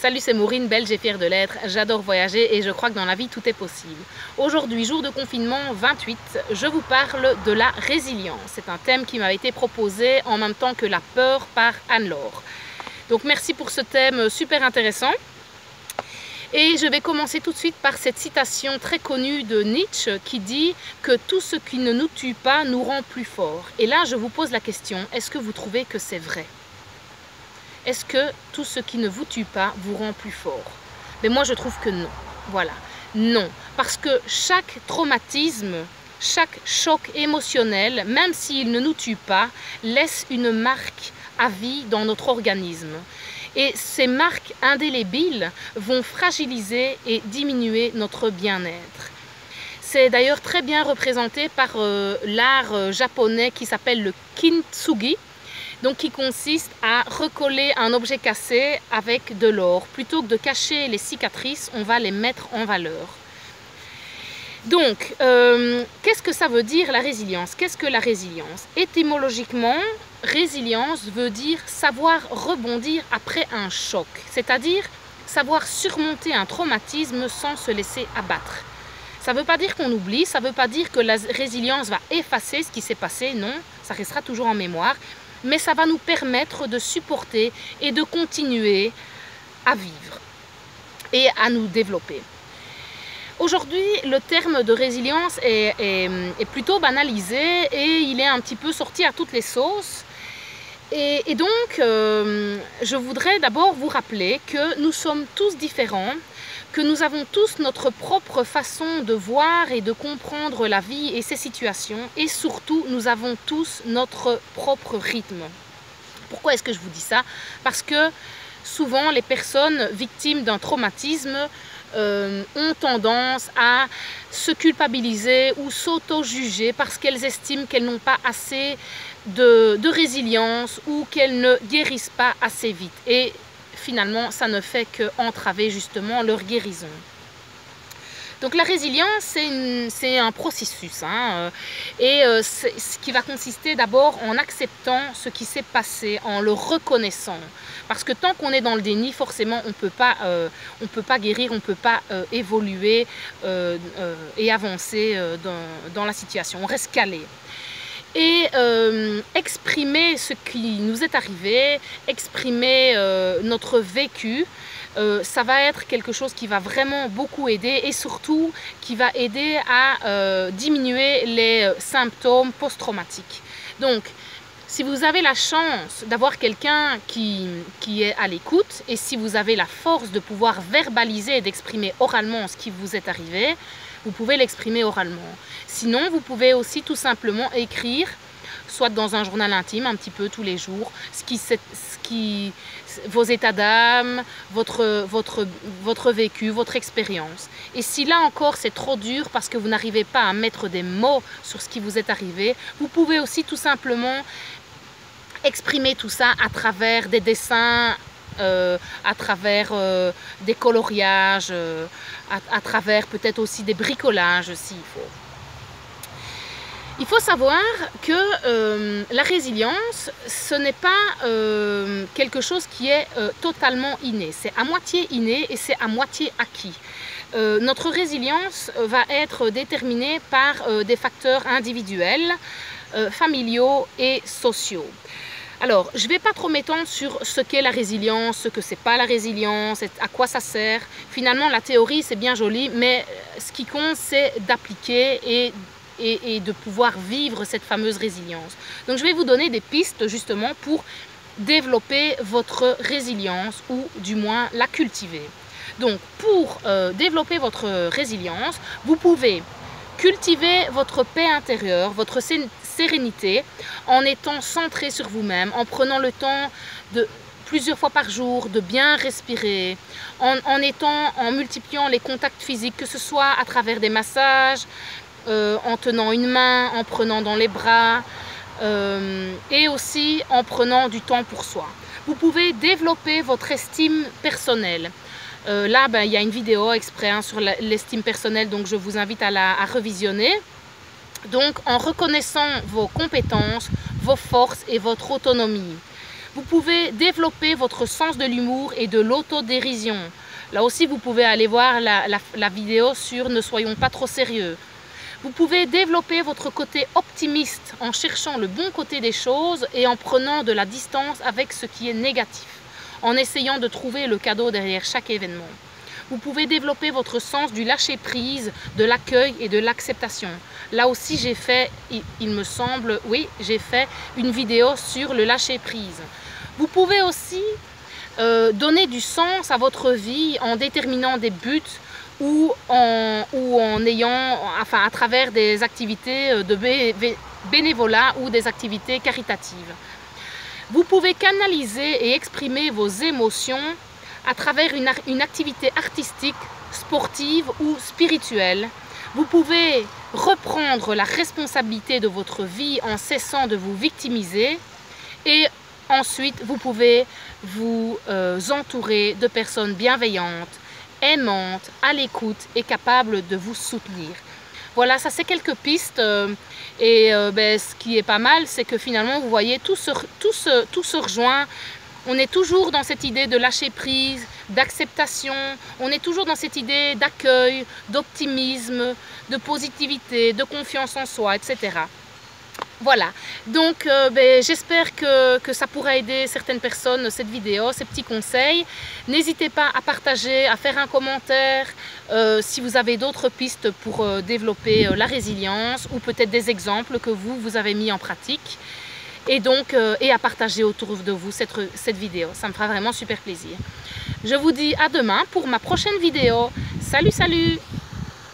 Salut, c'est Maureen, belge et fière de l'être. J'adore voyager et je crois que dans la vie, tout est possible. Aujourd'hui, jour de confinement 28, je vous parle de la résilience. C'est un thème qui m'a été proposé en même temps que la peur par Anne-Laure. Donc merci pour ce thème super intéressant. Et je vais commencer tout de suite par cette citation très connue de Nietzsche qui dit que tout ce qui ne nous tue pas nous rend plus forts. Et là, je vous pose la question, est-ce que vous trouvez que c'est vrai ? Est-ce que tout ce qui ne vous tue pas vous rend plus fort? Mais moi, je trouve que non. Voilà, non. Parce que chaque traumatisme, chaque choc émotionnel, même s'il ne nous tue pas, laisse une marque à vie dans notre organisme. Et ces marques indélébiles vont fragiliser et diminuer notre bien-être. C'est d'ailleurs très bien représenté par l'art japonais qui s'appelle le kintsugi, donc qui consiste à recoller un objet cassé avec de l'or. Plutôt que de cacher les cicatrices, on va les mettre en valeur. Donc, qu'est-ce que ça veut dire la résilience? Qu'est-ce que la résilience? Étymologiquement, résilience veut dire savoir rebondir après un choc, c'est-à-dire savoir surmonter un traumatisme sans se laisser abattre. Ça ne veut pas dire qu'on oublie, ça ne veut pas dire que la résilience va effacer ce qui s'est passé, non, ça restera toujours en mémoire, mais ça va nous permettre de supporter et de continuer à vivre et à nous développer. Aujourd'hui, le terme de résilience est plutôt banalisé et il est un petit peu sorti à toutes les sauces. Et donc, je voudrais d'abord vous rappeler que nous sommes tous différents, que nous avons tous notre propre façon de voir et de comprendre la vie et ses situations, et surtout, nous avons tous notre propre rythme. Pourquoi est-ce que je vous dis ça? Parce que souvent, les personnes victimes d'un traumatisme ont tendance à se culpabiliser ou s'auto-juger parce qu'elles estiment qu'elles n'ont pas assez de résilience ou qu'elles ne guérissent pas assez vite. Et finalement, ça ne fait qu'entraver justement leur guérison. Donc la résilience, c'est un processus, ce qui va consister d'abord en acceptant ce qui s'est passé, en le reconnaissant. Parce que tant qu'on est dans le déni, forcément, on ne peut pas guérir, on ne peut pas évoluer et avancer dans la situation. On reste calé. Et exprimer ce qui nous est arrivé, exprimer notre vécu, ça va être quelque chose qui va vraiment beaucoup aider et surtout qui va aider à diminuer les symptômes post-traumatiques. Donc, si vous avez la chance d'avoir quelqu'un qui est à l'écoute et si vous avez la force de pouvoir verbaliser et d'exprimer oralement ce qui vous est arrivé, vous pouvez l'exprimer oralement. Sinon, vous pouvez aussi tout simplement écrire, soit dans un journal intime, un petit peu tous les jours, vos états d'âme, votre vécu, votre expérience. Et si là encore c'est trop dur parce que vous n'arrivez pas à mettre des mots sur ce qui vous est arrivé, vous pouvez aussi tout simplement exprimer tout ça à travers des dessins, à travers des coloriages, à travers peut-être aussi des bricolages s'il faut. Il faut savoir que la résilience, ce n'est pas quelque chose qui est totalement inné. C'est à moitié inné et c'est à moitié acquis. Notre résilience va être déterminée par des facteurs individuels, familiaux et sociaux. Alors, je ne vais pas trop m'étendre sur ce qu'est la résilience, ce que c'est pas la résilience, à quoi ça sert. Finalement, la théorie, c'est bien joli, mais ce qui compte, c'est d'appliquer et de pouvoir vivre cette fameuse résilience. Donc, je vais vous donner des pistes, justement, pour développer votre résilience, ou du moins la cultiver. Donc, pour développer votre résilience, vous pouvez cultiver votre paix intérieure, votre sérénité, en étant centré sur vous-même, en prenant le temps de plusieurs fois par jour de bien respirer, en multipliant les contacts physiques, que ce soit à travers des massages, en tenant une main, en prenant dans les bras, et aussi en prenant du temps pour soi. Vous pouvez développer votre estime personnelle. Là, il y a une vidéo exprès sur l'estime personnelle, donc je vous invite à revisionner. Donc, en reconnaissant vos compétences, vos forces et votre autonomie. Vous pouvez développer votre sens de l'humour et de l'autodérision. Là aussi, vous pouvez aller voir la vidéo sur « Ne soyons pas trop sérieux ». Vous pouvez développer votre côté optimiste en cherchant le bon côté des choses et en prenant de la distance avec ce qui est négatif, en essayant de trouver le cadeau derrière chaque événement. Vous pouvez développer votre sens du lâcher-prise, de l'accueil et de l'acceptation. Là aussi, j'ai fait, il me semble, oui, j'ai fait une vidéo sur le lâcher-prise. Vous pouvez aussi donner du sens à votre vie en déterminant des buts ou en ayant, enfin, à travers des activités de bénévolat ou des activités caritatives. Vous pouvez canaliser et exprimer vos émotions à travers une activité artistique, sportive ou spirituelle. Vous pouvez reprendre la responsabilité de votre vie en cessant de vous victimiser et ensuite vous pouvez vous entourer de personnes bienveillantes, aimantes, à l'écoute et capables de vous soutenir. Voilà, ça c'est quelques pistes ce qui est pas mal, c'est que finalement vous voyez tout se rejoint. On est toujours dans cette idée de lâcher prise, d'acceptation, on est toujours dans cette idée d'accueil, d'optimisme, de positivité, de confiance en soi, etc. Voilà, donc j'espère que ça pourra aider certaines personnes, cette vidéo, ces petits conseils. N'hésitez pas à partager, à faire un commentaire si vous avez d'autres pistes pour développer la résilience ou peut-être des exemples que vous avez mis en pratique. Et donc, et à partager autour de vous cette vidéo. Ça me fera vraiment super plaisir. Je vous dis à demain pour ma prochaine vidéo. Salut, salut!